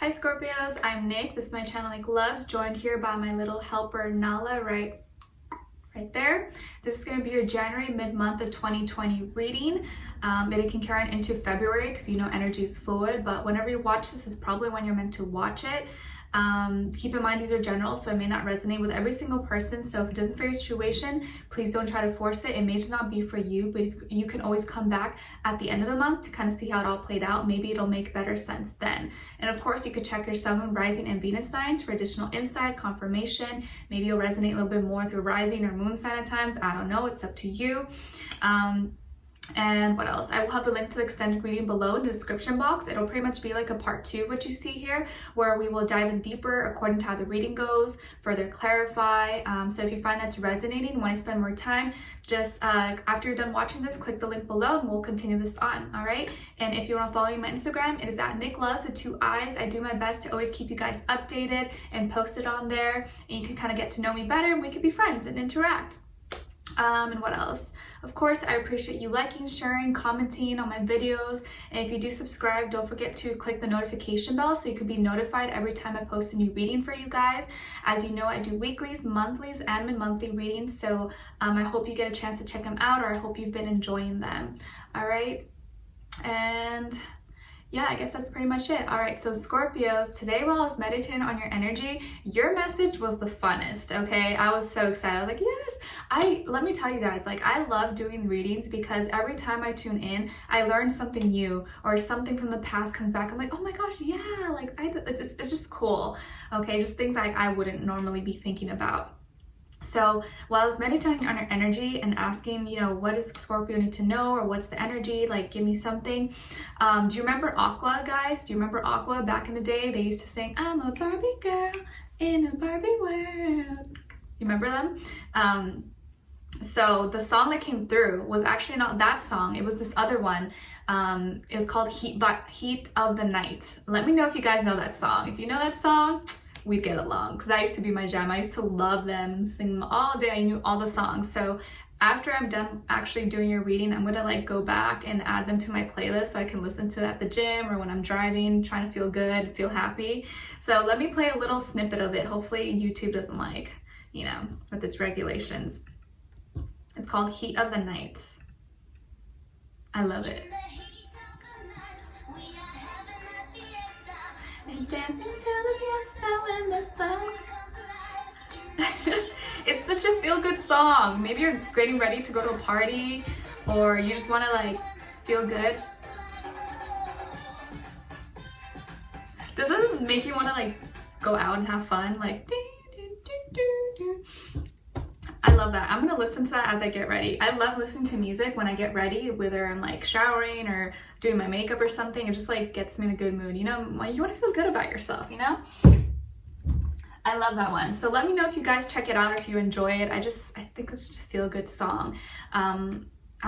Hi Scorpios, I'm Nick. This is my channel NicLoves, joined here by my little helper Nala right there. This is going to be your January mid-month of 2020 reading. It can carry on into February because you know energy is fluid, but whenever you watch this is probably when you're meant to watch it. Keep in mind these are general, so it may not resonate with every single person. So if it doesn't fit your situation, please don't try to force it. It may just not be for you, but you can always come back at the end of the month to kind of see how it all played out. Maybe it'll make better sense then. And of course, you could check your Sun, Moon, Rising, and Venus signs for additional insight, confirmation. Maybe you'll resonate a little bit more with your Rising or Moon sign at times. I don't know. It's up to you. And what else? I will have the link to the extended reading below in the description box. It'll pretty much be like a part 2, what you see here, where we will dive in deeper according to how the reading goes, further clarify. So if you find that's resonating, want to spend more time, just after you're done watching this, click the link below and we'll continue this on, all right? And if you want to follow me on my Instagram, it is at NicLoves with 2 eyes. I do my best to always keep you guys updated and post it on there, and you can kind of get to know me better and we could be friends and interact. And what else? Of course, I appreciate you liking, sharing, commenting on my videos. And if you do subscribe, don't forget to click the notification bell so you can be notified every time I post a new reading for you guys. As you know, I do weeklies, monthlies, and mid-monthly readings. So I hope you get a chance to check them out, or I hope you've been enjoying them. All right. And yeah, I guess that's pretty much it. All right, so Scorpios, today while I was meditating on your energy, your message was the funnest, okay? I was so excited. I was like, yes. Let me tell you guys, like, I love doing readings because every time I tune in, I learn something new or something from the past comes back. I'm like, oh my gosh, yeah, like, it's just cool, okay? Just things like I wouldn't normally be thinking about. So while I was meditating on your energy and asking, you know, what does Scorpio need to know, or what's the energy, like give me something. Do you remember Aqua, guys? Do you remember Aqua back in the day? They used to sing, I'm a Barbie girl in a Barbie world. You remember them? So the song that came through was actually not that song. It was this other one. It was called Heat of the Night. Let me know if you guys know that song. If you know that song, we'd get along, because that used to be my jam. I used to love them, sing them all day. I knew all the songs. So after I'm done actually doing your reading, I'm gonna like go back and add them to my playlist so I can listen to it at the gym or when I'm driving, trying to feel good, feel happy. So let me play a little snippet of it. Hopefully YouTube doesn't like, you know, with its regulations. It's called Heat of the Night. I love it. And dancing to the fiesta when the sun. It's such a feel-good song. Maybe you're getting ready to go to a party, or you just want to like feel good. Does this make you want to like go out and have fun? Like, I love that. I'm gonna listen to that as I get ready. I love listening to music when I get ready, whether I'm like showering or doing my makeup or something. It just like gets me in a good mood. You know, you want to feel good about yourself, you know? I love that one. So let me know if you guys check it out or if you enjoy it. I think it's just a feel-good song. I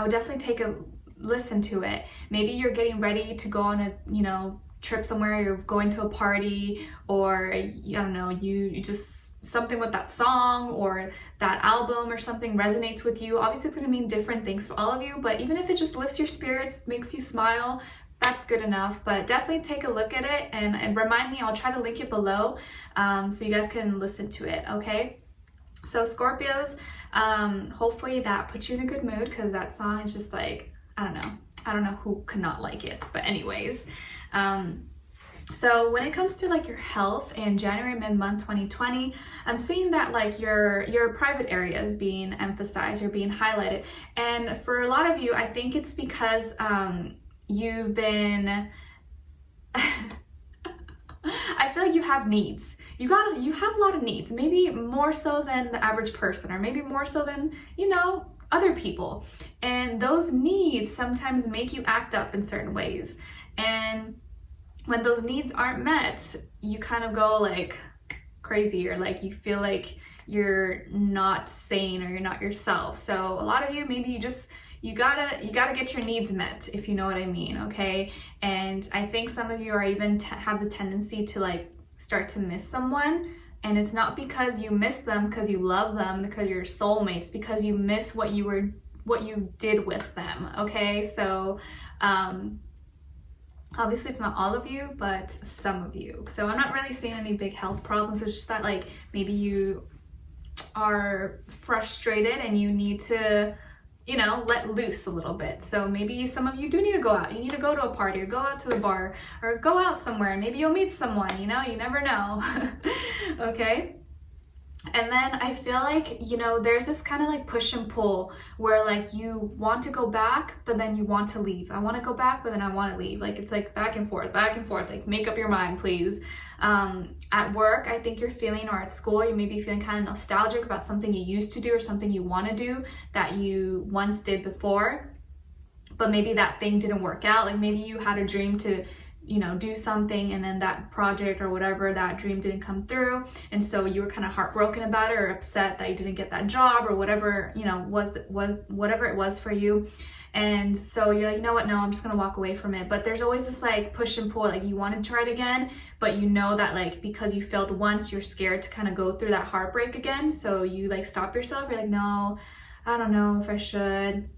would definitely take a listen to it. Maybe you're getting ready to go on a, you know, trip somewhere, you're going to a party, or I don't know, you just something with that song or that album or something resonates with you. Obviously it's going to mean different things for all of you, but even if it just lifts your spirits, makes you smile, that's good enough. But definitely take a look at it and remind me. I'll try to link it below so you guys can listen to it, okay? So Scorpios, hopefully that puts you in a good mood, because that song is just like, I don't know who could not like it. But anyways, so when it comes to like your health in January mid-month 2020, I'm seeing that like your private area is being emphasized, you're being highlighted. And for a lot of you, I think it's because you've been I feel like you have needs. You have a lot of needs, maybe more so than the average person, or maybe more so than, you know, other people. And those needs sometimes make you act up in certain ways. And when those needs aren't met, you kind of go like crazy, or like you feel like you're not sane or you're not yourself. So a lot of you, maybe you gotta get your needs met, if you know what I mean, okay? And I think some of you are even have the tendency to like start to miss someone, and it's not because you miss them because you love them, because you're soulmates, because you miss what you did with them, okay? So Obviously, it's not all of you, but some of you. So I'm not really seeing any big health problems. It's just that like maybe you are frustrated and you need to, you know, let loose a little bit. So maybe some of you do need to go out. You need to go to a party or go out to the bar or go out somewhere and maybe you'll meet someone, you know, you never know. Okay. And then I feel like, you know, there's this kind of like push and pull where like you want to go back, but then you want to leave. I want to go back, but then I want to leave. Like it's like back and forth, like make up your mind, please. At work, I think you're feeling, or at school, you may be feeling kind of nostalgic about something you used to do or something you want to do that you once did before, but maybe that thing didn't work out. Like maybe you had a dream to, you know, do something and then that project or whatever, that dream didn't come through. And so you were kind of heartbroken about it or upset that you didn't get that job or whatever, you know, was whatever it was for you. And so you're like, you know what, no, I'm just gonna walk away from it. But there's always this like push and pull, like you want to try it again, but you know that like because you failed once, you're scared to kind of go through that heartbreak again. So you like stop yourself, you're like, no, I don't know if I should.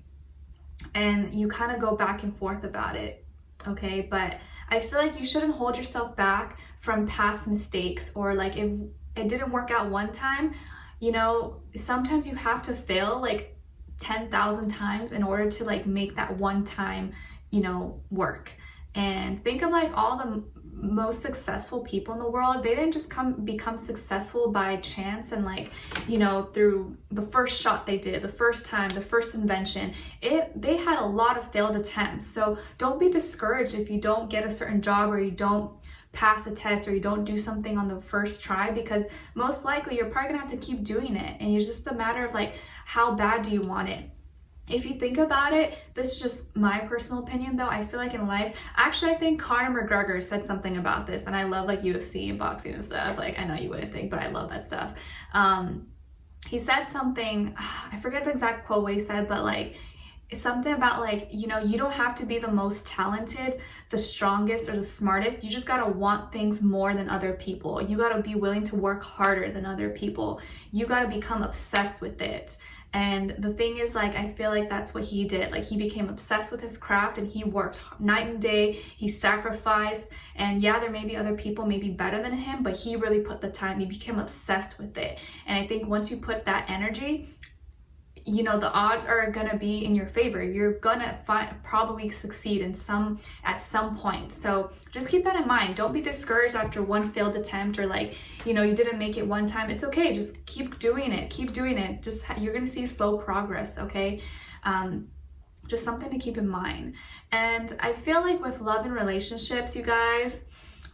And you kind of go back and forth about it, okay? But I feel like you shouldn't hold yourself back from past mistakes, or like if it didn't work out one time, you know, sometimes you have to fail like 10,000 times in order to like make that one time, you know, work. And think of like all the most successful people in the world. They didn't just become successful by chance and like, you know, through the first shot they did, the first time, the first invention. They had a lot of failed attempts. So don't be discouraged if you don't get a certain job or you don't pass a test or you don't do something on the first try, because most likely you're probably gonna have to keep doing it. And it's just a matter of like, how bad do you want it? If you think about it, this is just my personal opinion though, I feel like in life, actually I think Conor McGregor said something about this, and I love like UFC and boxing and stuff. Like I know you wouldn't think, but I love that stuff. He said something, I forget the exact quote what he said, but like something about like, you know, you don't have to be the most talented, the strongest, or the smartest. You just gotta want things more than other people. You gotta be willing to work harder than other people. You gotta become obsessed with it. And the thing is, like, I feel like that's what he did. Like, he became obsessed with his craft and he worked night and day. He sacrificed. And yeah, there may be other people maybe better than him, but he really put the time. He became obsessed with it. And I think once you put that energy, you know, the odds are gonna be in your favor. You're gonna probably succeed at some point. So just keep that in mind. Don't be discouraged after one failed attempt, or like, you know, you didn't make it one time. It's okay. Just keep doing it. Keep doing it. You're gonna see slow progress. Okay. Just something to keep in mind. And I feel like with love and relationships, you guys,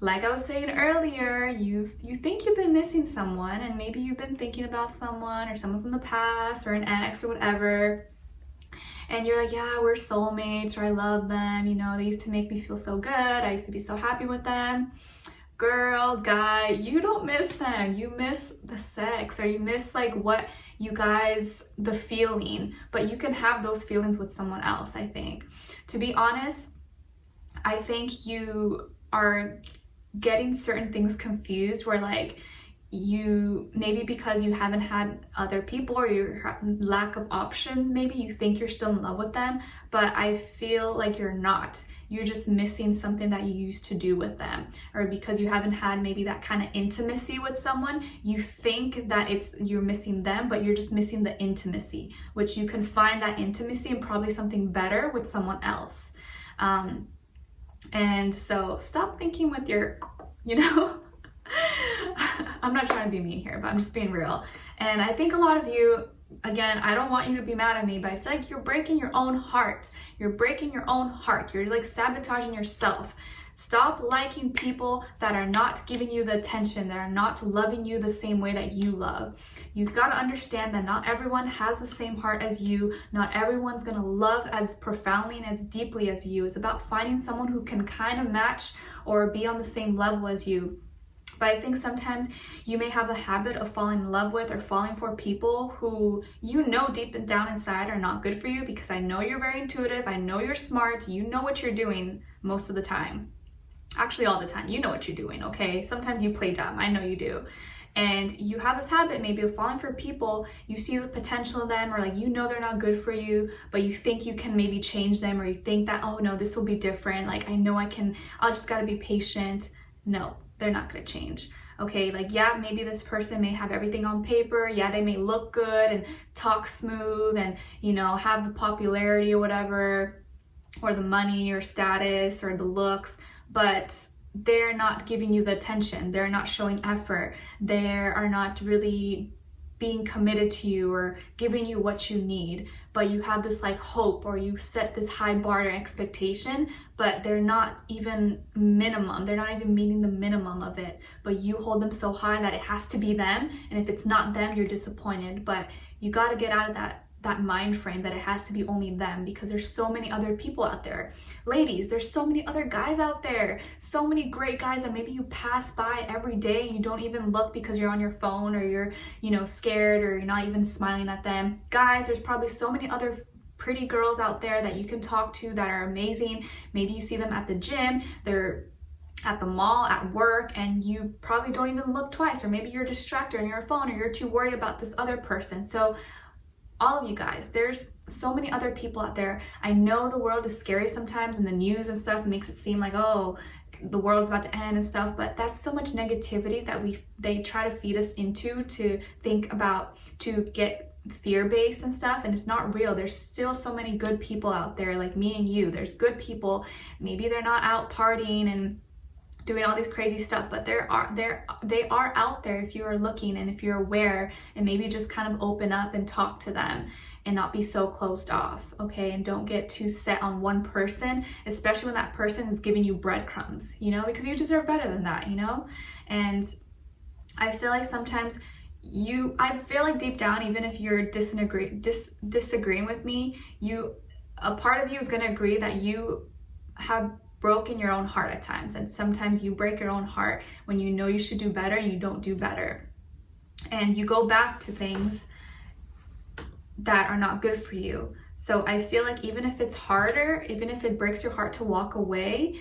like I was saying earlier, you think you've been missing someone, and maybe you've been thinking about someone or someone from the past or an ex or whatever, and you're like, yeah, we're soulmates, or I love them, you know, they used to make me feel so good, I used to be so happy with them. Girl, guy, you don't miss them. You miss the sex, or you miss like what you guys, the feeling, but you can have those feelings with someone else. I think, to be honest, I think you are getting certain things confused, where like you, maybe because you haven't had other people or your lack of options, maybe you think you're still in love with them, but I feel like you're not. You're just missing something that you used to do with them, or because you haven't had maybe that kind of intimacy with someone, you think that you're missing them, but you're just missing the intimacy, which you can find that intimacy and probably something better with someone else. And so stop thinking with your, you know, I'm not trying to be mean here, but I'm just being real. And I think a lot of you, again, I don't want you to be mad at me, but I feel like you're breaking your own heart. You're breaking your own heart. You're like sabotaging yourself. Stop liking people that are not giving you the attention, that are not loving you the same way that you love. You've got to understand that not everyone has the same heart as you. Not everyone's going to love as profoundly and as deeply as you. It's about finding someone who can kind of match or be on the same level as you. But I think sometimes you may have a habit of falling in love with or falling for people who you know deep down inside are not good for you, because I know you're very intuitive. I know you're smart. You know what you're doing most of the time. Actually, all the time. You know what you're doing, okay? Sometimes you play dumb. I know you do. and you have this habit maybe of falling for people, you see the potential in them, or like, you know, they're not good for you, but you think you can maybe change them, or you think that, oh no, this will be different, like I know I can, I'll just gotta be patient. No, they're not gonna change. Okay, like, yeah, maybe this person may have everything on paper, yeah, they may look good and talk smooth and, you know, have the popularity or whatever, or the money or status or the looks, but they're not giving you the attention, they're not showing effort, they are not really being committed to you or giving you what you need. But you have this like hope, or you set this high bar and expectation, but they're not even minimum, they're not even meeting the minimum of it, but you hold them so high that it has to be them, and if it's not them, you're disappointed. But you got to get out of that mind frame that it has to be only them, because there's so many other people out there. Ladies, there's so many other guys out there, so many great guys that maybe you pass by every day and you don't even look because you're on your phone, or you're, you know, scared, or you're not even smiling at them. Guys, there's probably so many other pretty girls out there that you can talk to that are amazing. Maybe you see them at the gym, they're at the mall, at work, and you probably don't even look twice, or maybe you're distracted on your phone, or you're too worried about this other person. So all of you guys, there's so many other people out there. I know the world is scary sometimes, and the news and stuff makes it seem like, oh, the world's about to end and stuff, but that's so much negativity that they try to feed us into, to think about, to get fear-based and stuff, and it's not real. There's still so many good people out there, like me and you. There's good people. Maybe they're not out partying and doing all these crazy stuff, but they are out there if you are looking, and if you're aware, and maybe just kind of open up and talk to them and not be so closed off, okay? And don't get too set on one person, especially when that person is giving you breadcrumbs, you know, because you deserve better than that, you know? And I feel like sometimes I feel like deep down, even if you're disagreeing with me, a part of you is gonna agree that you have broken your own heart at times, and sometimes you break your own heart when you know you should do better and you don't do better, and you go back to things that are not good for you. So I feel like even if it's harder, even if it breaks your heart to walk away,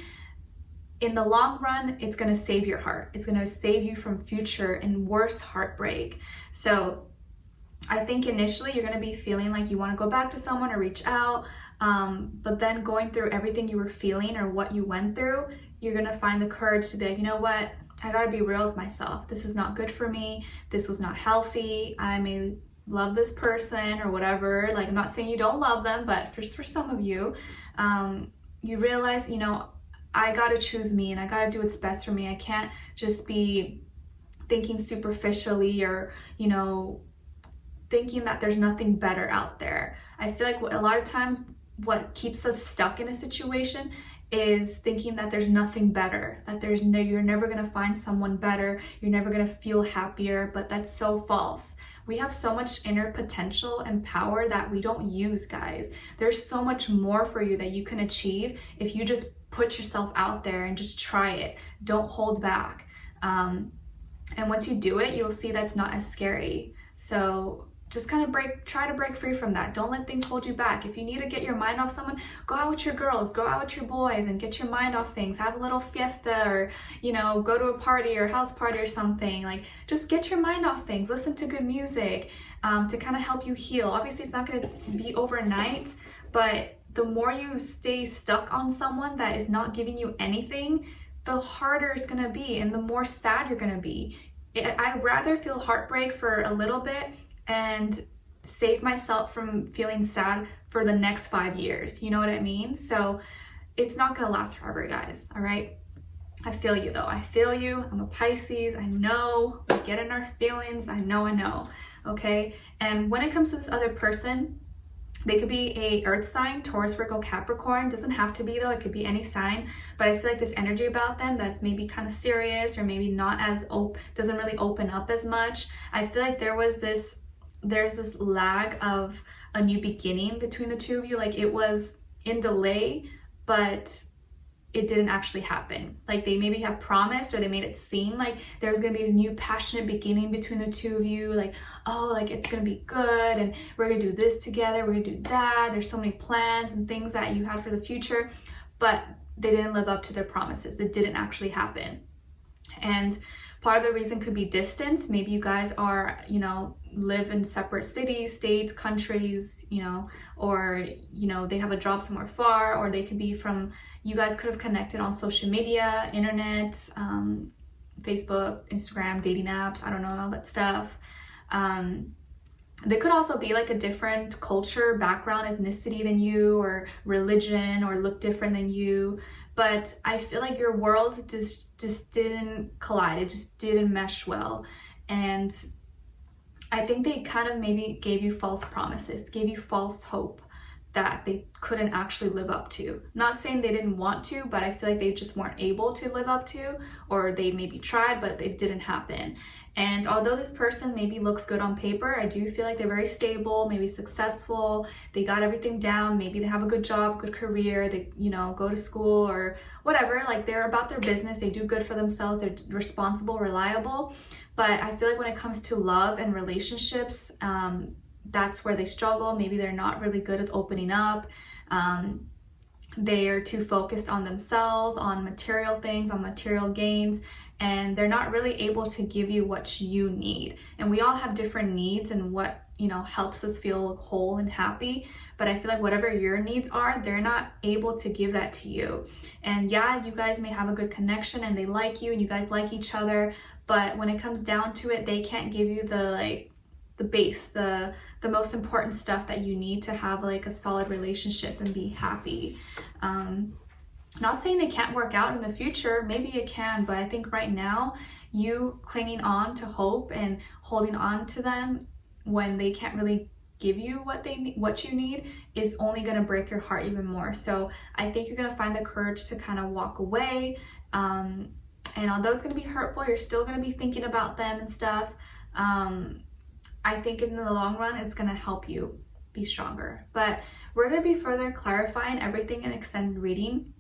in the long run, it's going to save your heart. It's going to save you from future and worse heartbreak. So I think initially you're going to be feeling like you want to go back to someone or reach out, but then going through everything you were feeling or what you went through, you're going to find the courage to be like, you know what, I got to be real with myself. This is not good for me. This was not healthy. I may love this person or whatever. Like, I'm not saying you don't love them, but just for some of you, you realize, you know, I got to choose me, and I got to do what's best for me. I can't just be thinking superficially, or, you know, thinking that there's nothing better out there. I feel like a lot of times what keeps us stuck in a situation is thinking that there's nothing better, that you're never going to find someone better, you're never going to feel happier, but that's so false. We have so much inner potential and power that we don't use, guys. There's so much more for you that you can achieve if you just put yourself out there and just try it. Don't hold back. And once you do it, you'll see that's not as scary. So just kind of try to break free from that. Don't let things hold you back. If you need to get your mind off someone, go out with your girls, go out with your boys and get your mind off things. Have a little fiesta, or, you know, go to a party or house party or something. Like, just get your mind off things. Listen to good music to kind of help you heal. Obviously, it's not going to be overnight, but the more you stay stuck on someone that is not giving you anything, the harder it's going to be, and the more sad you're going to be. I'd rather feel heartbreak for a little bit and save myself from feeling sad for the next 5 years. You know what I mean? So it's not gonna last forever, guys. All right? I feel you though. I feel you. I'm a Pisces. I know. We get in our feelings. I know. Okay? And when it comes to this other person, they could be a earth sign, Taurus, Virgo, Capricorn. Doesn't have to be though. It could be any sign. But I feel like this energy about them that's maybe kind of serious, or maybe not as doesn't really open up as much. I feel like there's this lag of a new beginning between the two of you. Like, it was in delay, but it didn't actually happen. Like, they maybe have promised, or they made it seem like there was gonna be this new passionate beginning between the two of you. Like, oh, like it's gonna be good, and we're gonna do this together, we're gonna do that. There's so many plans and things that you had for the future, but they didn't live up to their promises. It didn't actually happen. Part of the reason could be distance. Maybe you guys are, you know, live in separate cities, states, countries, you know, or, you know, they have a job somewhere far, or they could be from, you guys could have connected on social media, internet, Facebook, Instagram, dating apps, I don't know, all that stuff. They could also be like a different culture, background, ethnicity than you, or religion, or look different than you. But I feel like your world just didn't collide. It just didn't mesh well. And I think they kind of maybe gave you false promises, gave you false hope that they couldn't actually live up to. Not saying they didn't want to, but I feel like they just weren't able to live up to, or they maybe tried, but it didn't happen. And although this person maybe looks good on paper, I do feel like they're very stable, maybe successful, they got everything down, maybe they have a good job, good career, they, you know, go to school or whatever, like they're about their business, they do good for themselves, they're responsible, reliable. But I feel like when it comes to love and relationships, that's where they struggle. Maybe they're not really good at opening up. They are too focused on themselves, on material things, on material gains, and they're not really able to give you what you need. And we all have different needs and what, you know, helps us feel whole and happy. But I feel like whatever your needs are, they're not able to give that to you. And yeah, you guys may have a good connection and they like you and you guys like each other, but when it comes down to it, they can't give you the base, the most important stuff that you need to have like a solid relationship and be happy. Not saying it can't work out in the future, maybe it can, but I think right now you clinging on to hope and holding on to them when they can't really give you what you need is only going to break your heart even more. So I think you're going to find the courage to kind of walk away, and although it's going to be hurtful, you're still going to be thinking about them and stuff. I think in the long run, it's going to help you be stronger. But we're going to be further clarifying everything in extended reading,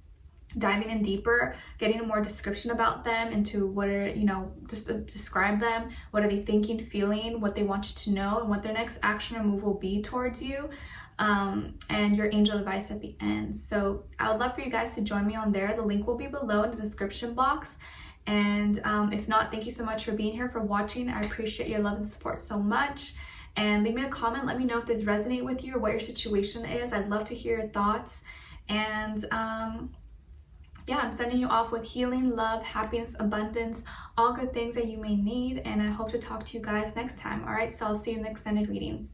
diving in deeper, getting a more description about them, into what are, you know, just to describe them, what are they thinking, feeling, what they want you to know, and what their next action or move will be towards you, and your angel advice at the end. So I would love for you guys to join me on there. The link will be below in the description box. And if not, thank you so much for being here, for watching. I appreciate your love and support so much. And leave me a comment. Let me know if this resonates with you or what your situation is. I'd love to hear your thoughts. And yeah, I'm sending you off with healing, love, happiness, abundance, all good things that you may need. And I hope to talk to you guys next time. All right, so I'll see you in the extended reading.